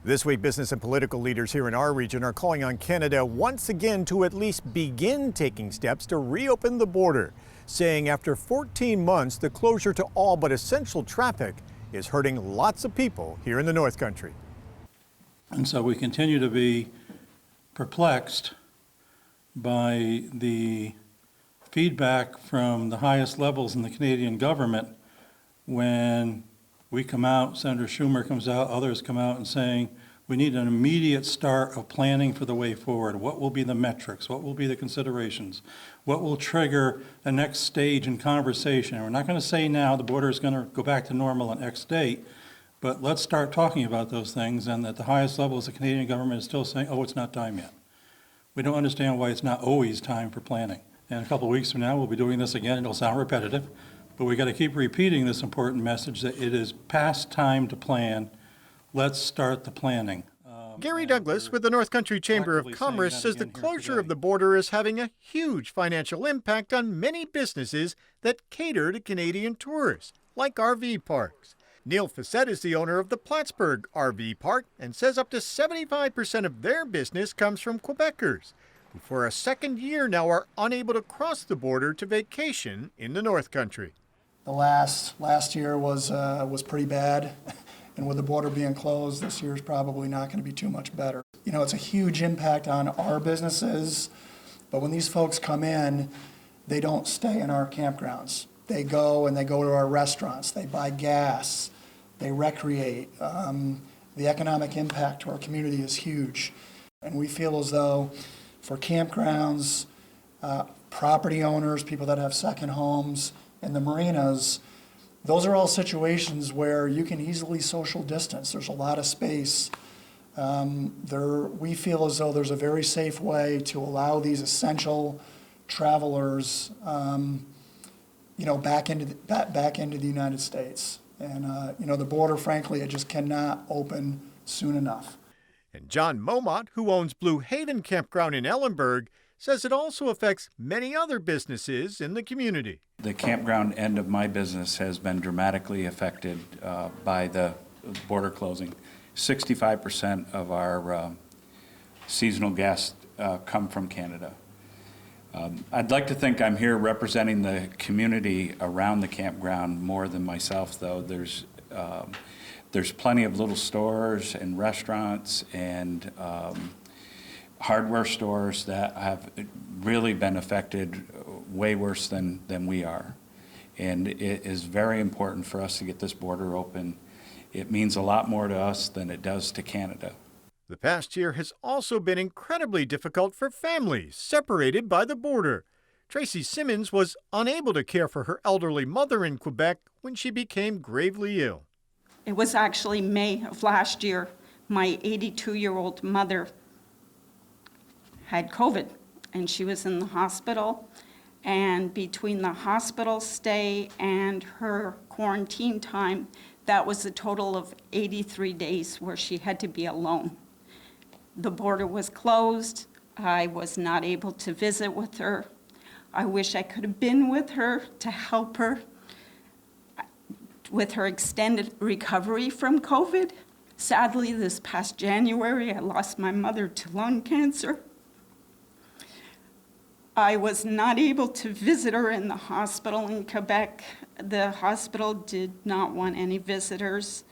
This week, business and political leaders here in our region are calling on Canada once again to at least begin taking steps to reopen the border, saying after 14 months, the closure to all but essential traffic is hurting lots of people here in the North Country. And so we continue to be perplexed by the feedback from the highest levels in the Canadian government when we come out, Senator Schumer comes out, others come out and saying, we need an immediate start of planning for the way forward. What will be the metrics? What will be the considerations? What will trigger the next stage in conversation? And we're not going to say now the border is going to go back to normal on X date, but let's start talking about those things. And at the highest levels, the Canadian government is still saying, oh, it's not time yet. We don't understand why it's not always time for planning. And a couple of weeks from now, we'll be doing this again. It'll sound repetitive, but we got to keep repeating this important message that it is past time to plan. Let's start the planning. Gary Douglas with the North Country Chamber of Commerce says the closure of the border is having a huge financial impact on many businesses that cater to Canadian tourists, like RV parks. Neil Facette is the owner of the Plattsburgh RV Park and says up to 75% of their business comes from Quebecers, who for a second year now are unable to cross the border to vacation in the North Country. The last year was pretty bad. And with the border being closed, this year is probably not going to be too much better. You know, it's a huge impact on our businesses, but when these folks come in, they don't stay in our campgrounds. They go to our restaurants, they buy gas, they recreate. The economic impact to our community is huge. And we feel as though for campgrounds, property owners, people that have second homes, and the marinas, those are all situations where you can easily social distance. There's a lot of space. We feel as though there's a very safe way to allow these essential travelers, back into the United States. And the border, frankly, it just cannot open soon enough. And John Momot, who owns Blue Haven Campground in Ellenburg, says it also affects many other businesses in the community. The campground end of my business has been dramatically affected by the border closing. 65% of our seasonal guests come from Canada. I'd like to think I'm here representing the community around the campground more than myself, though. There's plenty of little stores and restaurants and hardware stores that have really been affected way worse than we are. And it is very important for us to get this border open. It means a lot more to us than it does to Canada. The past year has also been incredibly difficult for families separated by the border. Tracy Simmons was unable to care for her elderly mother in Quebec when she became gravely ill. It was actually May of last year. My 82-year-old mother had COVID, and she was in the hospital. And between the hospital stay and her quarantine time, that was a total of 83 days where she had to be alone. The border was closed. I was not able to visit with her. I wish I could have been with her to help her with her extended recovery from COVID. Sadly, this past January, I lost my mother to lung cancer. I was not able to visit her in the hospital in Quebec. The hospital did not want any visitors.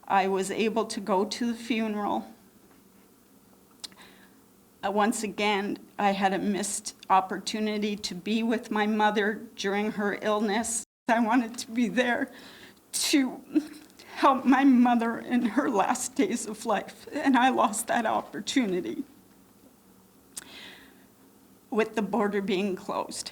I was able to go to the funeral. Once again, I had a missed opportunity to be with my mother during her illness. I wanted to be there to help my mother in her last days of life, and I lost that opportunity with the border being closed.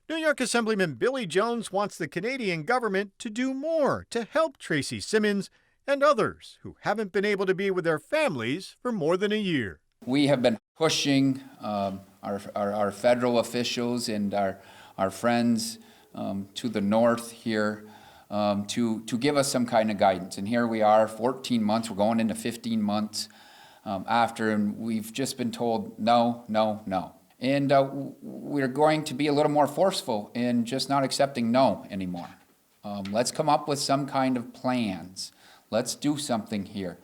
New York Assemblyman Billy Jones wants the Canadian government to do more to help Tracy Simmons and others who haven't been able to be with their families for more than a year. We have been pushing our federal officials and our friends to the north here to give us some kind of guidance. And here we are, 14 months, we're going into 15 months after, and we've just been told no, no, no. And we're going to be a little more forceful in just not accepting no anymore. Let's come up with some kind of plans. Let's do something here.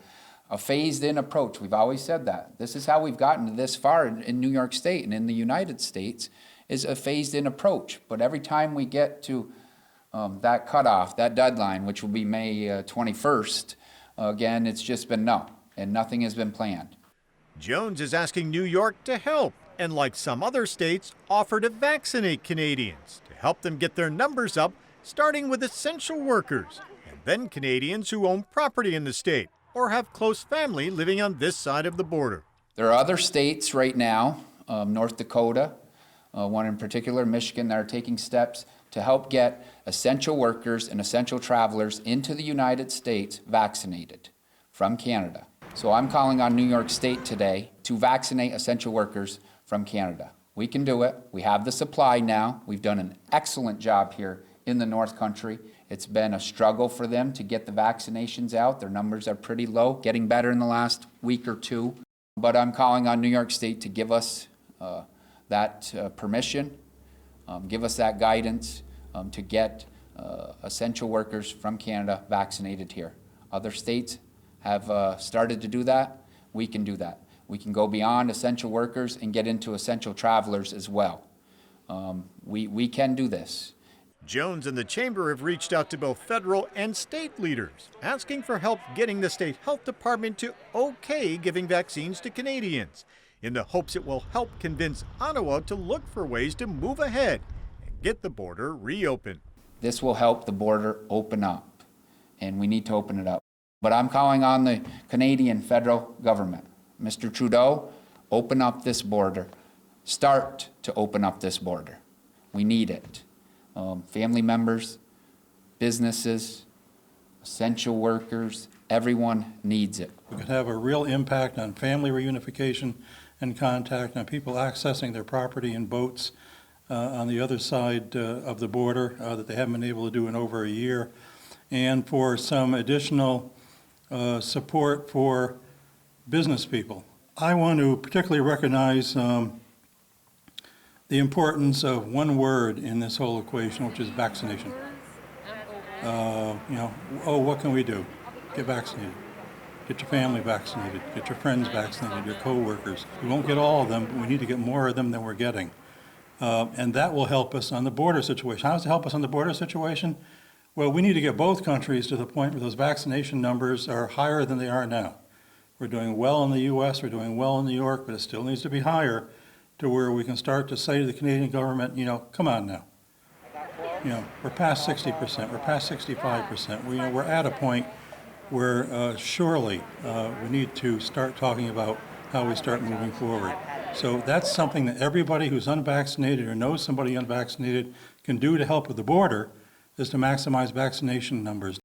a phased-in approach. We've always said that. This is how we've gotten this far in New York State and in the United States, is a phased-in approach. But every time we get to that cutoff, that deadline, which will be May 21st, again, it's just been no, and nothing has been planned. Jones is asking New York to help, and like some other states, offer to vaccinate Canadians to help them get their numbers up, starting with essential workers, and then Canadians who own property in the state or have close family living on this side of the border. There are other states right now, North Dakota, one in particular, Michigan, that are taking steps to help get essential workers and essential travelers into the United States vaccinated from Canada. So I'm calling on New York State today to vaccinate essential workers from Canada. We can do it. We have the supply now. We've done an excellent job here in the North Country. It's been a struggle for them to get the vaccinations out. Their numbers are pretty low, getting better in the last week or two. But I'm calling on New York State to give us that permission, give us that guidance to get essential workers from Canada vaccinated here. Other states have started to do that. We can do that. We can go beyond essential workers and get into essential travelers as well. We can do this. Jones and the Chamber have reached out to both federal and state leaders, asking for help getting the state health department to okay giving vaccines to Canadians, in the hopes it will help convince Ottawa to look for ways to move ahead and get the border reopened. This will help the border open up, and we need to open it up. But I'm calling on the Canadian federal government. Mr. Trudeau, open up this border. Start to open up this border. We need it. Family members, businesses, essential workers, everyone needs it. We could have a real impact on family reunification and contact, on people accessing their property in boats on the other side of the border that they haven't been able to do in over a year, and for some additional support for business people. I want to particularly recognize the importance of one word in this whole equation, which is vaccination. What can we do? Get vaccinated. Get your family vaccinated. Get your friends vaccinated, your co-workers. We won't get all of them, but we need to get more of them than we're getting. And that will help us on the border situation. How does it help us on the border situation? Well, we need to get both countries to the point where those vaccination numbers are higher than they are now. We're doing well in the U.S., we're doing well in New York, but it still needs to be higher to where we can start to say to the Canadian government, come on now. We're past 60%, we're past 65%. We're at a point where surely we need to start talking about how we start moving forward. So that's something that everybody who's unvaccinated or knows somebody unvaccinated can do to help with the border, is to maximize vaccination numbers.